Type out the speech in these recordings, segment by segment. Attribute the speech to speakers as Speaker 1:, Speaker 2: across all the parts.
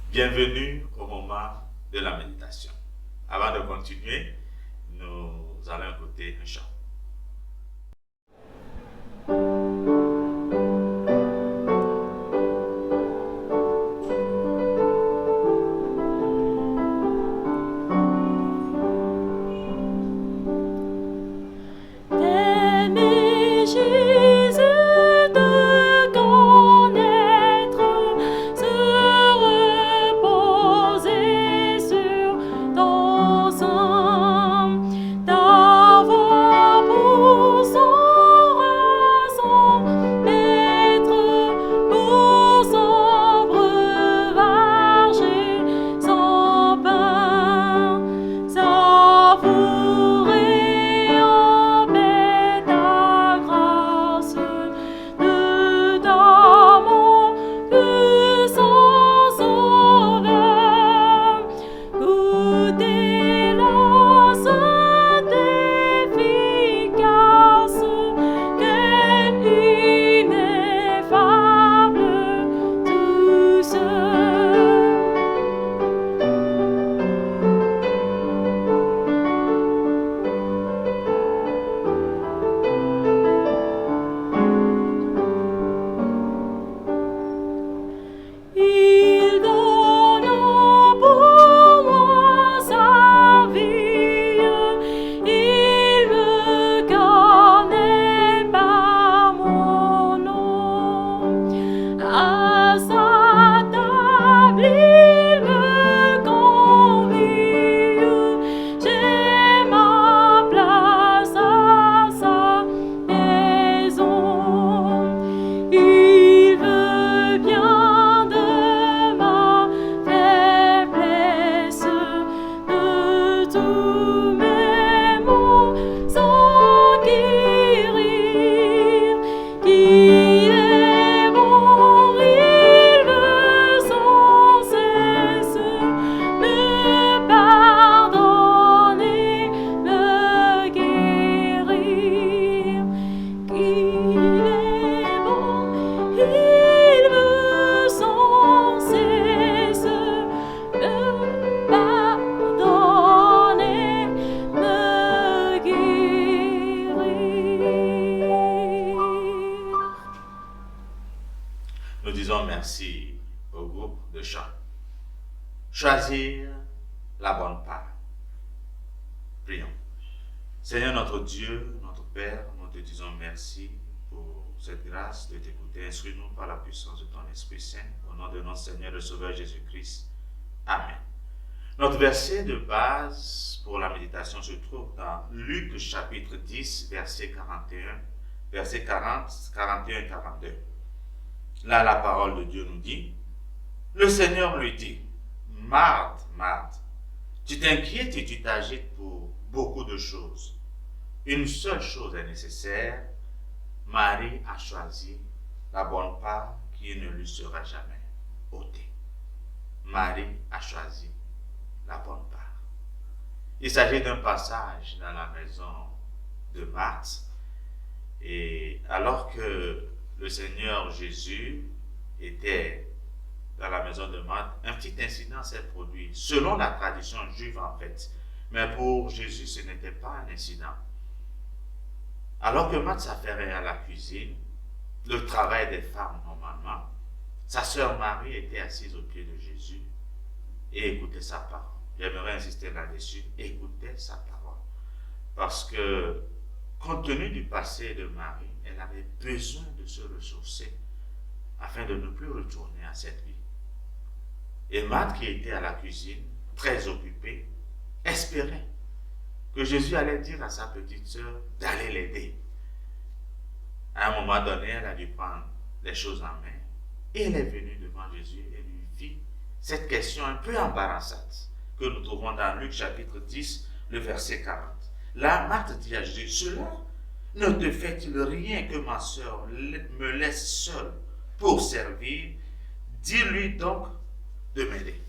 Speaker 1: Bienvenue au moment de la méditation. Avant de continuer, nous allons écouter un chant. Nous disons merci au groupe de chant. Choisir la bonne part. Prions. Seigneur notre Dieu, notre Père, nous te disons merci pour cette grâce de t'écouter. Instruis-nous par la puissance de ton Esprit Saint. Au nom de notre Seigneur et Sauveur Jésus-Christ. Amen. Notre verset de base pour la méditation se trouve dans Luc chapitre 10, verset 41, verset 40, 41 et 42. Là, la parole de Dieu nous dit, le Seigneur lui dit, Marthe, Marthe, tu t'inquiètes et tu t'agites pour beaucoup de choses. Une seule chose est nécessaire, Marie a choisi la bonne part qui ne lui sera jamais ôtée. Marie a choisi la bonne part. Il s'agit d'un passage dans la maison de Marthe, et alors que le Seigneur Jésus était dans la maison de Marthe, un petit incident s'est produit, selon la tradition juive en fait. Mais pour Jésus, ce n'était pas un incident. Alors que Marthe s'affairait à la cuisine, le travail des femmes normalement, sa sœur Marie était assise aux pieds de Jésus et écoutait sa parole. J'aimerais insister là-dessus, écoutait sa parole. Parce que, compte tenu du passé de Marie, elle avait besoin de se ressourcer afin de ne plus retourner à cette vie. Et Marthe, qui était à la cuisine, très occupée, espérait que Jésus allait dire à sa petite sœur d'aller l'aider. À un moment donné, elle a dû prendre les choses en main et elle est venue devant Jésus et lui fit cette question un peu embarrassante que nous trouvons dans Luc chapitre 10, le verset 40. Là, Marthe dit à Jésus, cela ne te fait-il rien que ma sœur me laisse seule pour servir? Dis-lui donc de m'aider.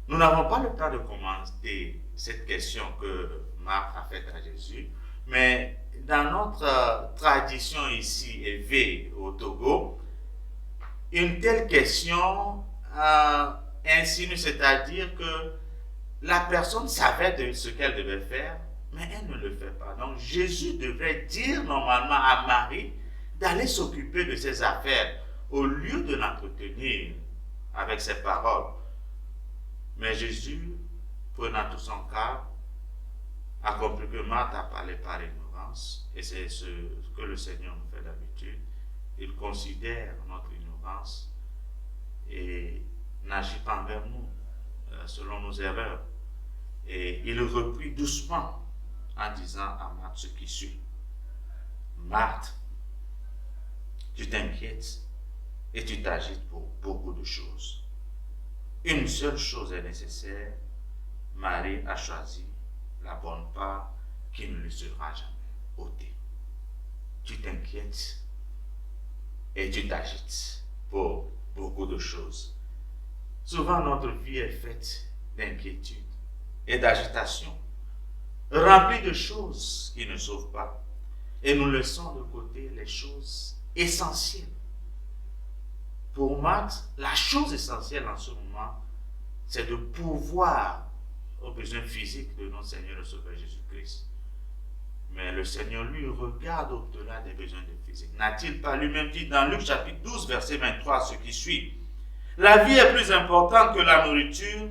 Speaker 1: Nous n'avons pas le temps de commenter cette question que Marthe a faite à Jésus, mais dans notre tradition ici élevée au Togo, une telle question insinue, c'est-à-dire que la personne savait de ce qu'elle devait faire, mais elle ne le fait pas. Donc Jésus devrait dire normalement à Marie d'aller s'occuper de ses affaires au lieu de l'entretenir avec ses paroles. Mais Jésus, prenant tout son cas, a compris que Marthe a parlé par ignorance, et c'est ce que le Seigneur nous fait d'habitude. Il considère notre ignorance et n'agit pas envers nous selon nos erreurs. Et il reprit doucement en disant à Marthe ce qui suit. Marthe, tu t'inquiètes et tu t'agites pour beaucoup de choses. Une seule chose est nécessaire. Marie a choisi la bonne part qui ne lui sera jamais ôtée. Tu t'inquiètes et tu t'agites pour beaucoup de choses. Souvent, notre vie est faite d'inquiétude et d'agitation, remplie de choses qui ne sauvent pas. Et nous laissons de côté les choses essentielles. Pour Marthe, la chose essentielle en ce moment, c'est de pouvoir aux besoins physiques de notre Seigneur et Sauveur Jésus-Christ. Mais le Seigneur, lui, regarde au-delà des besoins de physique. N'a-t-il pas lui-même dit dans Luc chapitre 12, verset 23, ce qui suit? La vie est plus importante que la nourriture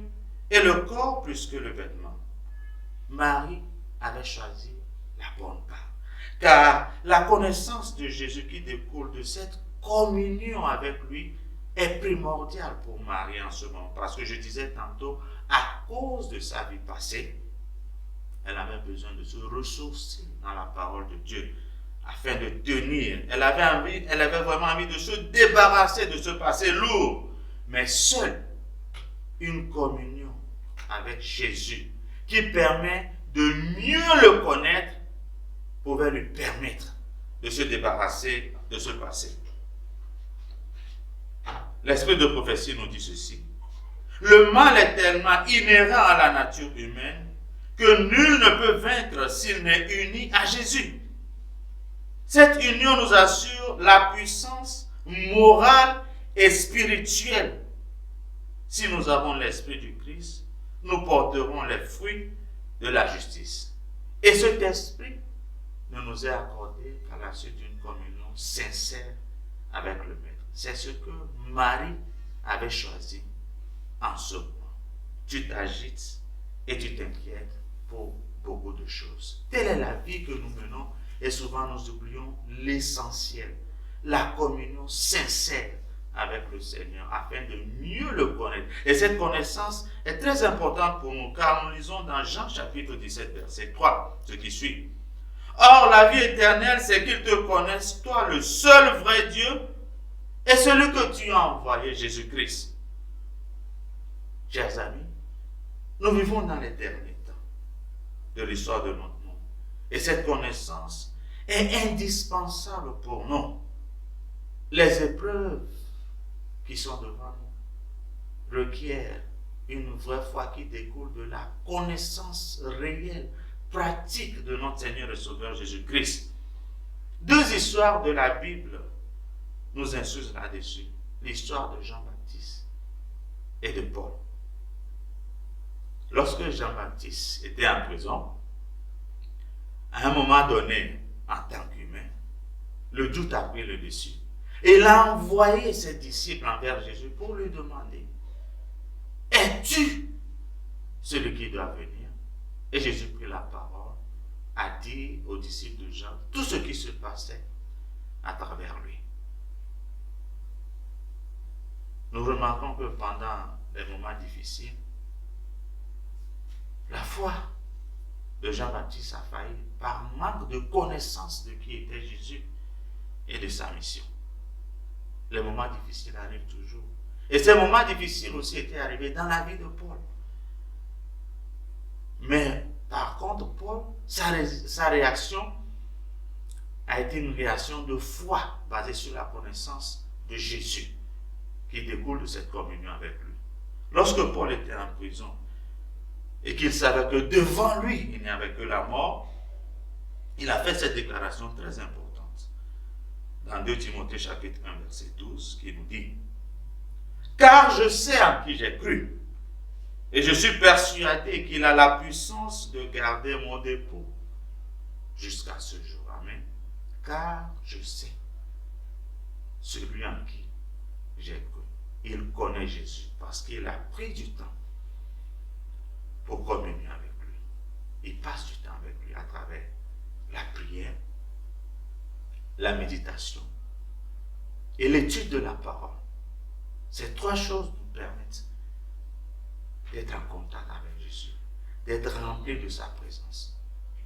Speaker 1: et le corps plus que le vêtement. Marie avait choisi la bonne part. Car la connaissance de Jésus qui découle de cette communion avec lui est primordiale pour Marie en ce moment. Parce que je disais tantôt, à cause de sa vie passée, elle avait besoin de se ressourcer dans la parole de Dieu afin de tenir. Elle avait vraiment envie de se débarrasser de ce passé lourd. Mais seule une communion avec Jésus qui permet de mieux le connaître pouvait lui permettre de se débarrasser de ce passé. L'esprit de prophétie nous dit ceci. Le mal est tellement inhérent à la nature humaine que nul ne peut vaincre s'il n'est uni à Jésus. Cette union nous assure la puissance morale et spirituelle. Si nous avons l'esprit du Christ, nous porterons les fruits de la justice. Et cet esprit ne nous est accordé qu'à la suite d'une communion sincère avec le Maître. C'est ce que Marie avait choisi en ce moment. Tu t'agites et tu t'inquiètes pour beaucoup de choses. Telle est la vie que nous menons et souvent nous oublions l'essentiel, la communion sincère avec le Seigneur afin de mieux le connaître. Et cette connaissance est très importante pour nous car nous lisons dans Jean chapitre 17 verset 3 ce qui suit. Or la vie éternelle c'est qu'ils te connaissent toi le seul vrai Dieu et celui que tu as envoyé Jésus-Christ. Chers amis, nous vivons dans les derniers temps de l'histoire de notre monde et cette connaissance est indispensable pour nous. Les épreuves qui sont devant nous requièrent une vraie foi qui découle de la connaissance réelle, pratique de notre Seigneur et Sauveur Jésus-Christ. Deux histoires de la Bible nous instruisent là-dessus. L'histoire de Jean-Baptiste et de Paul. Lorsque Jean-Baptiste était en prison, à un moment donné, en tant qu'humain, le doute a pris le dessus. Et il a envoyé ses disciples envers Jésus pour lui demander, es-tu celui qui doit venir? Et Jésus prit la parole, a dit aux disciples de Jean tout ce qui se passait à travers lui. Nous remarquons que pendant les moments difficiles, la foi de Jean-Baptiste a failli par manque de connaissance de qui était Jésus et de sa mission. Les moments difficiles arrivent toujours. Et ces moments difficiles aussi étaient arrivés dans la vie de Paul. Mais par contre, Paul, sa réaction a été une réaction de foi basée sur la connaissance de Jésus qui découle de cette communion avec lui. Lorsque Paul était en prison et qu'il savait que devant lui, il n'y avait que la mort, il a fait cette déclaration très importante dans 2 Timothée chapitre 1 verset 12 qui nous dit car je sais en qui j'ai cru. Et je suis persuadé qu'il a la puissance de garder mon dépôt jusqu'à ce jour. Amen. Car je sais celui en qui j'ai cru. Il connaît Jésus parce qu'il a pris du temps pour communier avec lui. Il passe du temps avec lui à travers la prière, la méditation et l'étude de la parole. Ces trois choses nous permettent d'être en contact avec Jésus, d'être remplis de sa présence,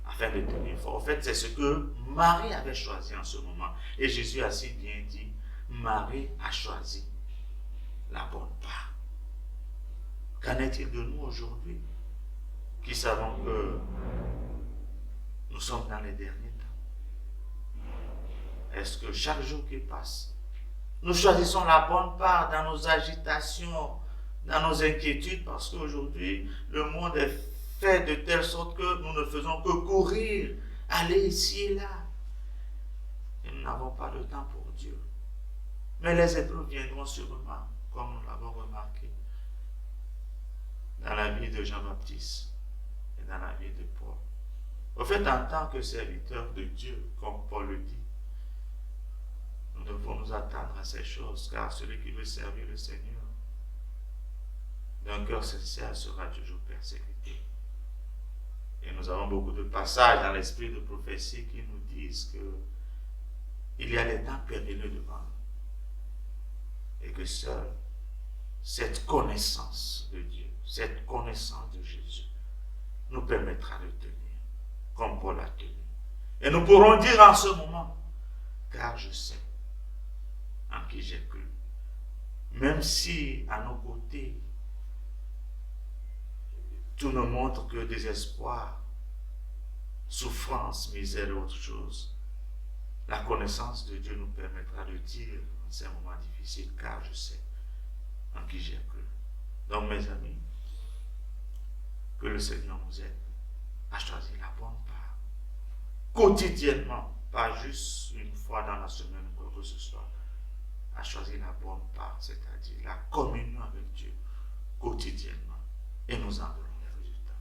Speaker 1: afin de tenir fort. En fait, c'est ce que Marie avait choisi en ce moment. Et Jésus a si bien dit, Marie a choisi la bonne part. Qu'en est-il de nous aujourd'hui, qui savons que nous sommes dans les derniers temps? Est-ce que chaque jour qui passe, nous choisissons la bonne part dans nos agitations, dans nos inquiétudes, parce qu'aujourd'hui, le monde est fait de telle sorte que nous ne faisons que courir, aller ici et là. Et nous n'avons pas le temps pour Dieu. Mais les épreuves viendront sûrement, comme nous l'avons remarqué, dans la vie de Jean-Baptiste et dans la vie de Paul. Au fait, en tant que serviteurs de Dieu, comme Paul le dit, nous devons nous attendre à ces choses, car celui qui veut servir le Seigneur d'un cœur sincère sera toujours persécuté. Et nous avons beaucoup de passages dans l'esprit de prophétie qui nous disent que il y a des temps périlleux devant nous. Et que seule cette connaissance de Dieu, cette connaissance de Jésus, nous permettra de tenir, comme Paul a tenu. Et nous pourrons dire en ce moment, car je sais en qui j'ai cru. Même si à nos côtés, tout ne montre que désespoir, souffrance, misère et autre chose, la connaissance de Dieu nous permettra de dire en ces moments difficiles, car je sais en qui j'ai cru. Donc mes amis, que le Seigneur nous aide à choisir la bonne part, quotidiennement, pas juste une fois dans la semaine ou quoi que ce soit, à choisir la bonne part, c'est-à-dire la communion avec Dieu quotidiennement, et nous en verrons les résultats.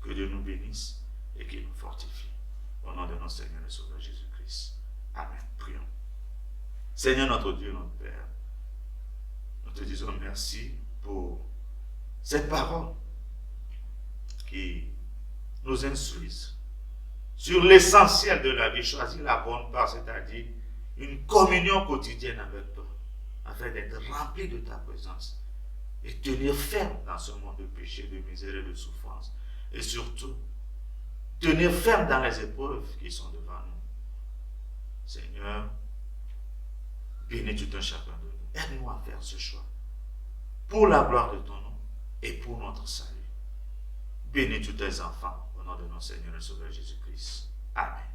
Speaker 1: Que Dieu nous bénisse et qu'il nous fortifie. Au nom de notre Seigneur et Sauveur Jésus-Christ. Amen. Prions. Seigneur notre Dieu, notre Père, nous te disons merci pour cette parole qui nous instruisent sur l'essentiel de la vie, choisir la bonne part, c'est-à-dire une communion quotidienne avec toi, afin d'être rempli de ta présence et tenir ferme dans ce monde de péché, de misère et de souffrance. Et surtout, tenir ferme dans les épreuves qui sont devant nous. Seigneur, bénis tout un chacun de nous. Aide-nous à faire ce choix pour la gloire de ton nom et pour notre salut. Bénis tous tes enfants au nom de notre Seigneur et Sauveur Jésus-Christ. Amen.